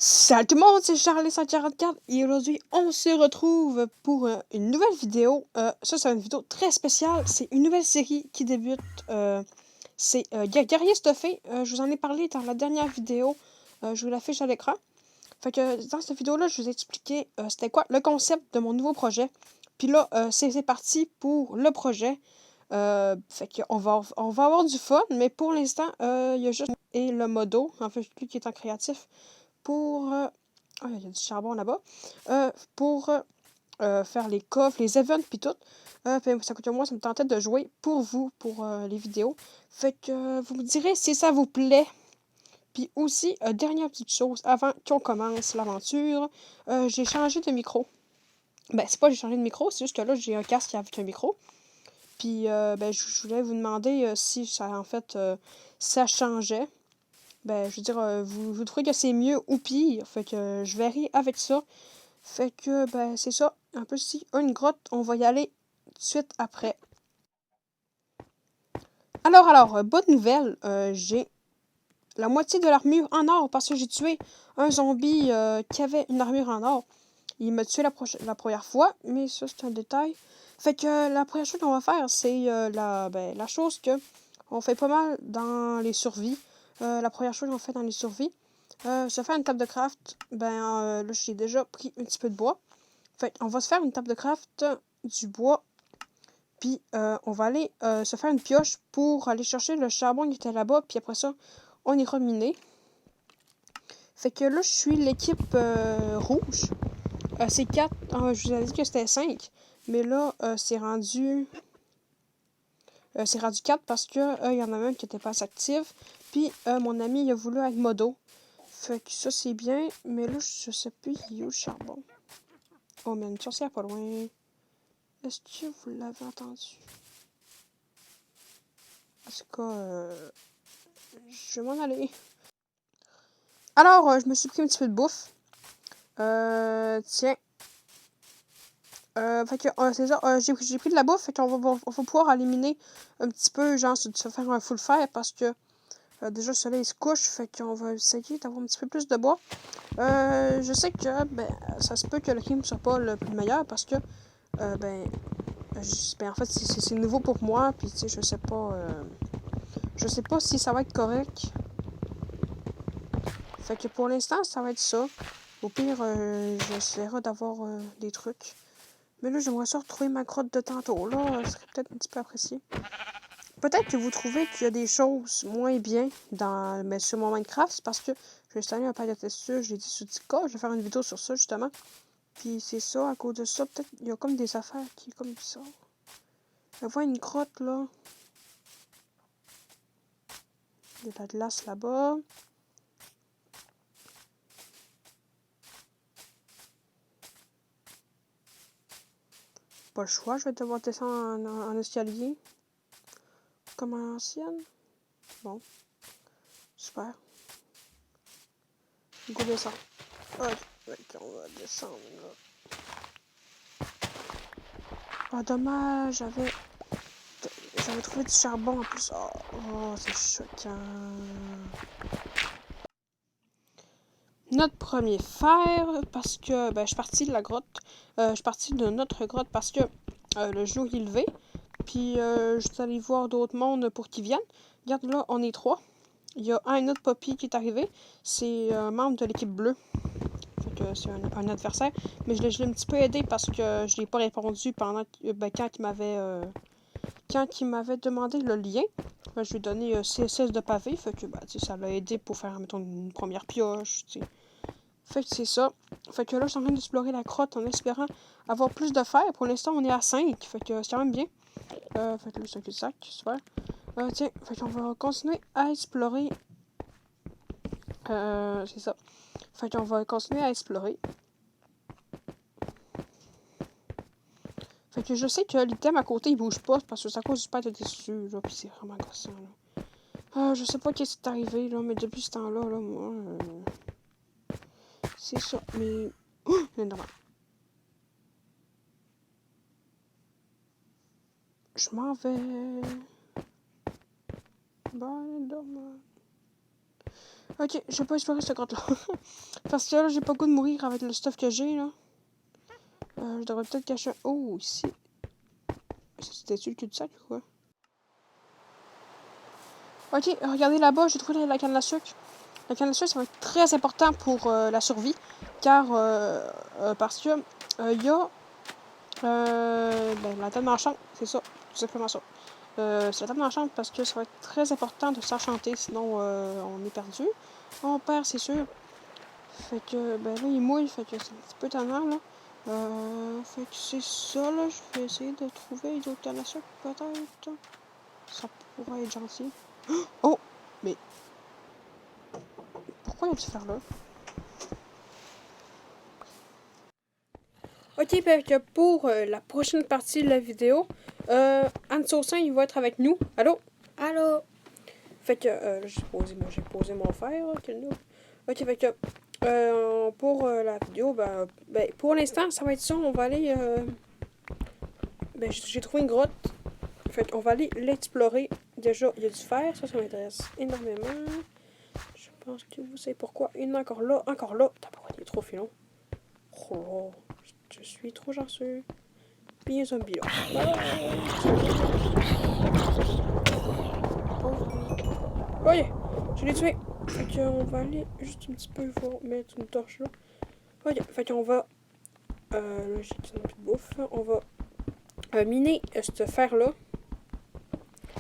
Salut tout le monde, c'est Charlie144 et aujourd'hui on se retrouve pour une nouvelle vidéo. Ça c'est une vidéo très spéciale, c'est une nouvelle série qui débute. C'est Guerrier Stuffé. Je vous en ai parlé dans la dernière vidéo, je vous l'affiche à l'écran. Fait que dans cette vidéo là, je vous ai expliqué c'était quoi le concept de mon nouveau projet. Puis là, c'est parti pour le projet. Fait qu'on on va avoir du fun, mais pour l'instant, il y a juste et le modo, en fait, lui qui est en créatif pour... Ah, il y a du charbon là-bas. Pour faire les coffres, les events, puis tout. Ça coûte moi, ça me tentait de jouer pour vous, pour les vidéos. Fait que vous me direz si ça vous plaît. Puis aussi, dernière petite chose, avant qu'on commence l'aventure, j'ai changé de micro. Ben, c'est pas j'ai changé de micro, c'est juste que là, j'ai un casque avec un micro. Puis, ben, je voulais vous demander si ça, en fait, ça changeait. Ben, je veux dire, vous trouvez que c'est mieux ou pire. Fait que je verrai avec ça. Fait que, ben, c'est ça. Un peu si une grotte, on va y aller tout de suite après. Alors, bonne nouvelle. J'ai la moitié de l'armure en or parce que j'ai tué un zombie qui avait une armure en or. Il m'a tué la première fois, mais ça, c'est un détail. Fait que la première chose qu'on va faire, c'est la chose que on fait pas mal dans les survies. La première chose qu'on fait dans les survies, se faire une table de craft, là, j'ai déjà pris un petit peu de bois. Fait on va se faire une table de craft, du bois, puis on va aller se faire une pioche pour aller chercher le charbon qui était là-bas, puis après ça, on ira miner. Fait que là, je suis l'équipe rouge. C'est 4. Je vous avais dit que c'était 5. Mais là, c'est rendu 4 parce que y en a un qui était pas assez actif. Puis mon ami il a voulu avec modo. Fait que ça c'est bien. Mais là, je sais plus il est où le charbon. Oh mais une sorcière pas loin. Est-ce que vous l'avez entendu? En tout cas, je vais m'en aller. Alors, je me suis pris un petit peu de bouffe. Tiens. Fait que c'est ça, j'ai pris de la bouffe, fait qu'on va pouvoir éliminer un petit peu, genre, se faire un full fer parce que déjà le soleil se couche, fait qu'on va essayer d'avoir un petit peu plus de bois. Je sais que, ça se peut que le film soit pas le plus meilleur parce que, en fait, c'est nouveau pour moi, puis tu sais, je sais pas si ça va être correct. Fait que pour l'instant, ça va être ça. Au pire, j'essaierai d'avoir des trucs. Mais là, j'aimerais ça retrouver ma grotte de tantôt. Là, ce serait peut-être un petit peu apprécié. Peut-être que vous trouvez qu'il y a des choses moins bien sur mon Minecraft. C'est parce que j'ai installé un pack de textures. Je l'ai dit sur TikTok. Je vais faire une vidéo sur ça, justement. Puis c'est ça, à cause de ça, peut-être il y a comme des affaires qui est comme ça. Je vois une grotte, là. Il y a de la glace là-bas. Pas le choix, je vais devoir descendre en escalier. Comme à l'ancienne. Bon. Super. Go descendre. Ok, on va descendre là. Ah, dommage, j'avais trouvé du charbon en plus. Oh, c'est choquant. Notre premier fer, parce que je suis partie de la grotte. Je suis partie de notre grotte parce que le jour il est levé. Puis je suis allée voir d'autres mondes pour qu'ils viennent. Regarde là, on est 3. Il y a un autre Poppy qui est arrivé. C'est un membre de l'équipe bleue. Fait que c'est un adversaire. Mais je l'ai un petit peu aidé parce que je l'ai pas répondu pendant quand il m'avait demandé le lien. Je lui ai donné CSS de pavé. Fait que ça l'a aidé pour faire, mettons, une première pioche. T'sais. Fait que c'est ça. Fait que là, je suis en train d'explorer la crotte en espérant avoir plus de fer. Pour l'instant, on est à 5. Fait que c'est quand même bien. Fait que là, c'est un cul-de-sac. Super. Tiens, fait qu'on va continuer à explorer. C'est ça. Fait qu'on va continuer à explorer. Fait que je sais que l'item à côté il bouge pas parce que c'est à cause du pâte de dessus là, pis c'est vraiment gossant là. Je sais pas qu'est-ce qui est arrivé là, mais depuis ce temps-là, là, moi, c'est ça. Mais normal. Je m'en vais. Bye, normal. Ok, je vais pas explorer cette grotte-là. Parce que là, j'ai pas le goût de mourir avec le stuff que j'ai, là. Je devrais peut-être cacher un... Oh, ici. C'était-tu le cul-de-sac ou quoi? Ok, regardez là-bas, j'ai trouvé la canne à sucre. La canne à sucre, ça va être très important pour la survie. Car, parce que, il y a... ben, la table d'enchant, c'est ça. Tout simplement ça. C'est la table d'enchant parce que ça va être très important de s'enchanter, sinon on est perdu. On perd, c'est sûr. Fait que, ben là, il mouille, fait que c'est un petit peu tannant, là. Fait que c'est ça, là. Je vais essayer de trouver d'autres cannes à sucre, peut-être. Ça pourrait être gentil. Oh! Mais pourquoi il y a du fer là? Ok, fait que pour la prochaine partie de la vidéo, Anne Saucin, il va être avec nous. Allô? Allô? Fait que, j'ai posé mon fer, là, quel noob. Ok, fait que, pour la vidéo, ben, pour l'instant, ça va être ça. On va aller, ben, j'ai trouvé une grotte. Fait qu'on va aller l'explorer. Déjà, il y a du fer, ça m'intéresse énormément. Je pense que vous savez pourquoi. Il y en a encore là, encore là. Il est trop filon. Oh, je suis trop chanceux. Puis il y a un zombie là. Oui, je l'ai tué. Fait qu'on va aller juste un petit peu mettre une torche là. Ok, fait qu'on va. Là, j'ai plus de bouffe. On va miner ce fer là.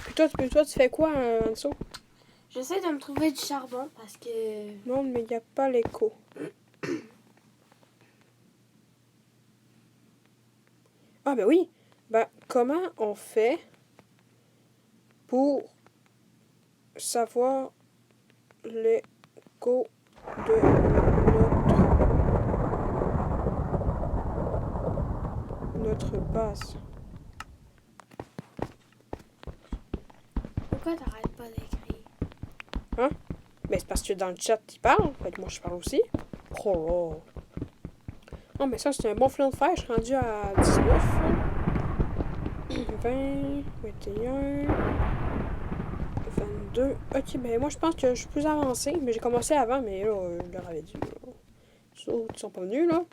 Puis toi, tu fais quoi, Anso? J'essaie de me trouver du charbon parce que... Non, mais il n'y a pas l'écho. Ah, ben oui. Ben, comment on fait pour savoir l'écho de notre base? Pourquoi t'arrêtes pas d'écrire? Hein? Ben, c'est parce que dans le chat, il parle. Fait que moi, je parle aussi. Oh là. Oh, mais ça, c'est un bon filon de fer. Je suis rendu à 19. 20, 21, 22. Ok, ben moi, je pense que je suis plus avancée. Mais j'ai commencé avant, mais là, je leur avais dit. Ceux qui sont pas venus, là.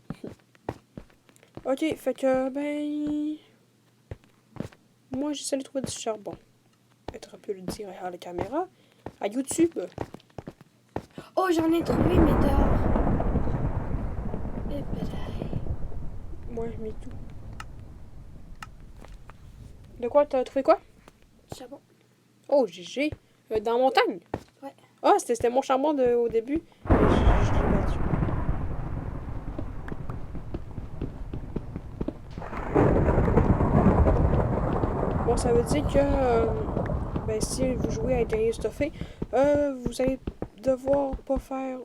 Ok, fait que, ben... Moi, j'essaie de trouver du charbon. Être un peu le dire à la caméra. À YouTube. Oh, j'en ai trouvé, mais dehors. Et pédale. Moi, je mets tout. De quoi? T'as trouvé quoi? Du charbon. Oh, GG. Dans la montagne? Ouais. Ah, c'était mon charbon au début. Je l'ai perdu. Bon, ça veut dire que ben, si vous jouez à Guerrier Stuffé, vous allez devoir pas faire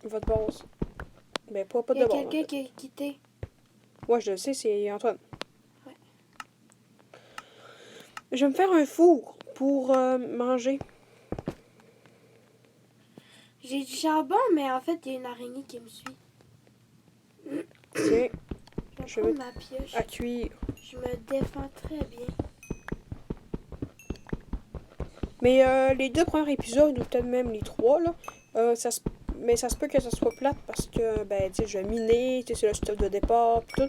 votre base. Ben, pas Il y de a base. quelqu'un qui a quitté. Moi, je le sais, c'est Antoine. Ouais. Je vais me faire un four pour manger. J'ai du charbon, mais en fait, il y a une araignée qui me suit. Tiens, Je vais prendre ma pioche. à cuire. Je me défends très bien. Mais les 2 premiers épisodes, ou peut-être même les 3, là, mais ça se peut que ça soit plate parce que, ben, tu sais, je vais miner, tu sais, c'est le stuff de départ, pis tout.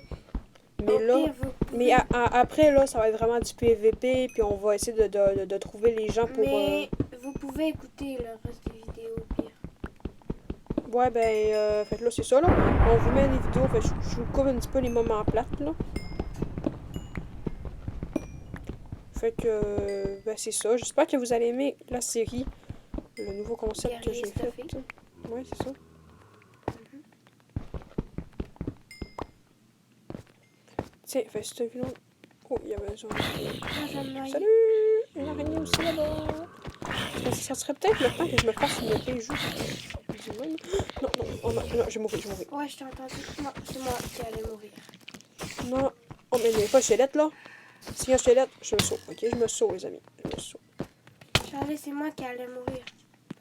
Mais Au là, pire, vous pouvez... mais après, là, ça va être vraiment du PVP, puis on va essayer de trouver les gens pour... Mais vous pouvez écouter le reste des vidéos, au pire. Ouais, ben, fait que là, c'est ça, là. On vous met les vidéos, fait que je vous couvre un petit peu les moments plates, là. Fait que, ben, c'est ça. J'espère que vous allez aimer la série, le nouveau concept que j'ai fait. Ouais, c'est ça. Tiens, fait ce violon. Oh, il y avait un genre. Salut! Une araignée aussi là-bas. Ça serait peut-être le temps que je me fasse une épée juste. Non, non, je vais mourir, Ouais, je t'ai entendu. Non, c'est moi qui allais mourir. Non. Oh, mais il n'y a pas de squelette là. S'il y a un squelette, je me sauve. Ok, je me sauve, les amis. Je me sauve. Charlie, c'est moi qui allais mourir.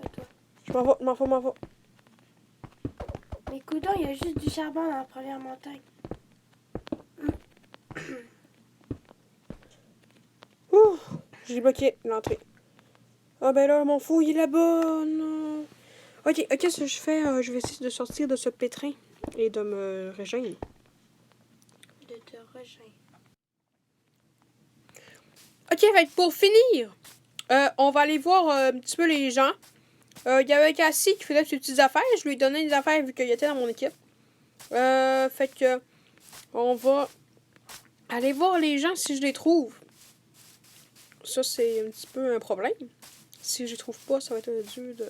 Pas toi. Je m'en vais. Mais coudon, il y a juste du charbon dans la première montagne. Ouh, j'ai bloqué l'entrée. Ah ben là, mon fou, il est là-bas. Non. Ok, qu'est-ce que je fais? Je vais essayer de sortir de ce pétrin et de me rejoindre. De te rejoindre. Ok, fait que pour finir, on va aller voir un petit peu les gens. Il y avait Cassie qui faisait ses petites affaires. Je lui ai donné des affaires vu qu'il était dans mon équipe. Fait que on va aller voir les gens si je les trouve. Ça, c'est un petit peu un problème. Si je les trouve pas, ça va être dur de...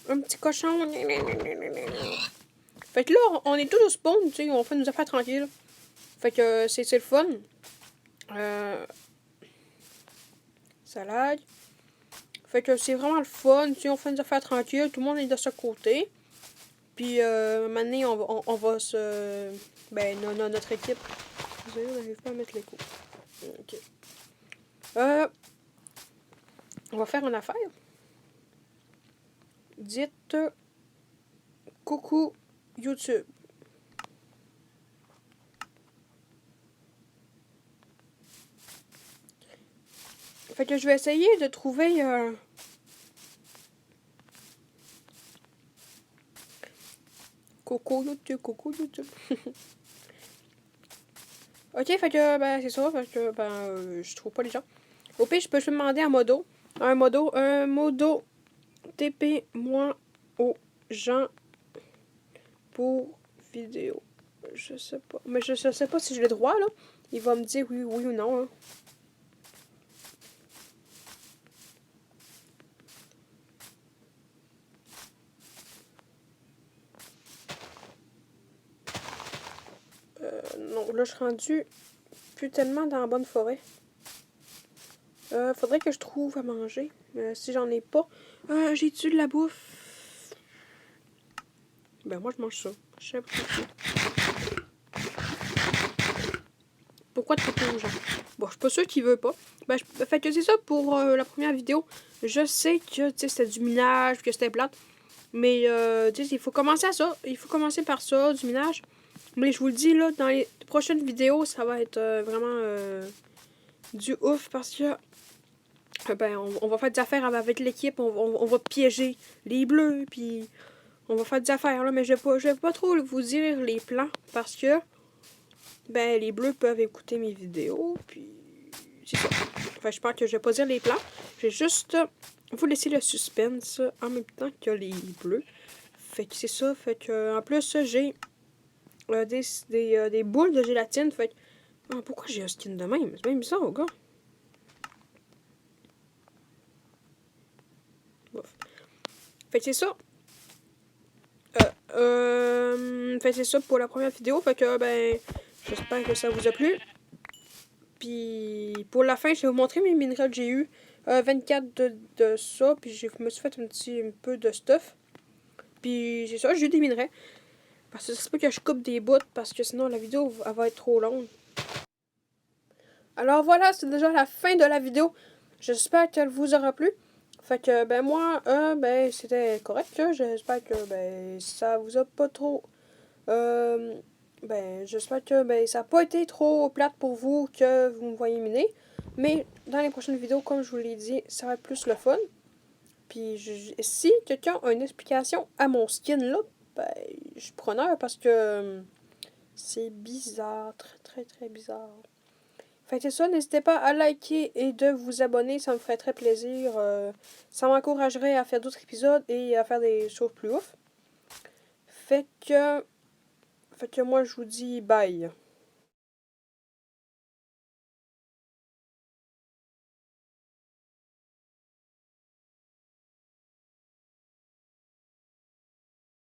Un petit cochon. Fait que là, on est tous au spawn, tu sais, on fait nos affaires tranquilles. Fait que c'est le fun. Ça lag. Fait que c'est vraiment le fun, tu sais, on fait nos affaires tranquilles, tout le monde est de ce côté. Puis maintenant, on va se... Ben, notre équipe... Désolé, on n'arrive pas à mettre l'écho. Ok. On va faire une affaire. Dites coucou YouTube. Fait que je vais essayer de trouver coucou YouTube, coucou YouTube. Ok, fait que ben c'est ça, fait que je trouve pas les gens. Au pire, je peux demander à Modo. Un Modo TP-moi aux gens pour vidéo. Je sais pas. Mais je sais pas si j'ai le droit, là. Il va me dire oui ou non. Hein. Non, là, je suis rendue plus tellement dans la bonne forêt. Faudrait que je trouve à manger. Si j'en ai pas. J'ai-tu de la bouffe? Ben, moi, je mange ça. Je sais pas. Pourquoi taper aux gens? Bon, je suis pas sûre qu'il veut pas. Ben, fait que c'est ça pour la première vidéo. Je sais que c'était du minage, que c'était plate. Mais il faut commencer à ça. Il faut commencer par ça, du minage. Mais je vous le dis, là, dans les prochaines vidéos, ça va être vraiment du ouf parce que ben, on va faire des affaires avec l'équipe. On va piéger les bleus, puis on va faire des affaires, là. Mais je vais pas trop vous dire les plans parce que ben, les bleus peuvent écouter mes vidéos, puis c'est ça. Enfin, je pense que je vais pas dire les plans. Je vais juste vous laisser le suspense en même temps que les bleus. Fait que c'est ça. Fait que en plus, j'ai des boules de gélatine. Fait que pourquoi j'ai un skin de même? C'est bien bizarre, gars. Bof. Fait que c'est ça. Fait que c'est ça pour la première vidéo. Fait que ben, j'espère que ça vous a plu. Puis pour la fin, je vais vous montrer mes minerais que j'ai eu. 24 de ça. Puis je me suis fait un peu de stuff. Puis c'est ça, j'ai eu des minerais. Parce que ça se peut que je coupe des bouts. Parce que sinon la vidéo elle va être trop longue. Alors voilà, c'est déjà la fin de la vidéo. J'espère qu'elle vous aura plu. Fait que ben moi, ben c'était correct. J'espère que ben ça vous a pas trop... ben j'espère que ben ça n'a pas été trop plate pour vous que vous me voyez miner. Mais dans les prochaines vidéos, comme je vous l'ai dit, ça va être plus le fun. Puis si quelqu'un a une explication à mon skin là, ben je suis preneur parce que c'est bizarre, très très très bizarre. Fait que c'est ça, n'hésitez pas à liker et de vous abonner, ça me ferait très plaisir. Ça m'encouragerait à faire d'autres épisodes et à faire des choses plus ouf. Fait que moi je vous dis bye.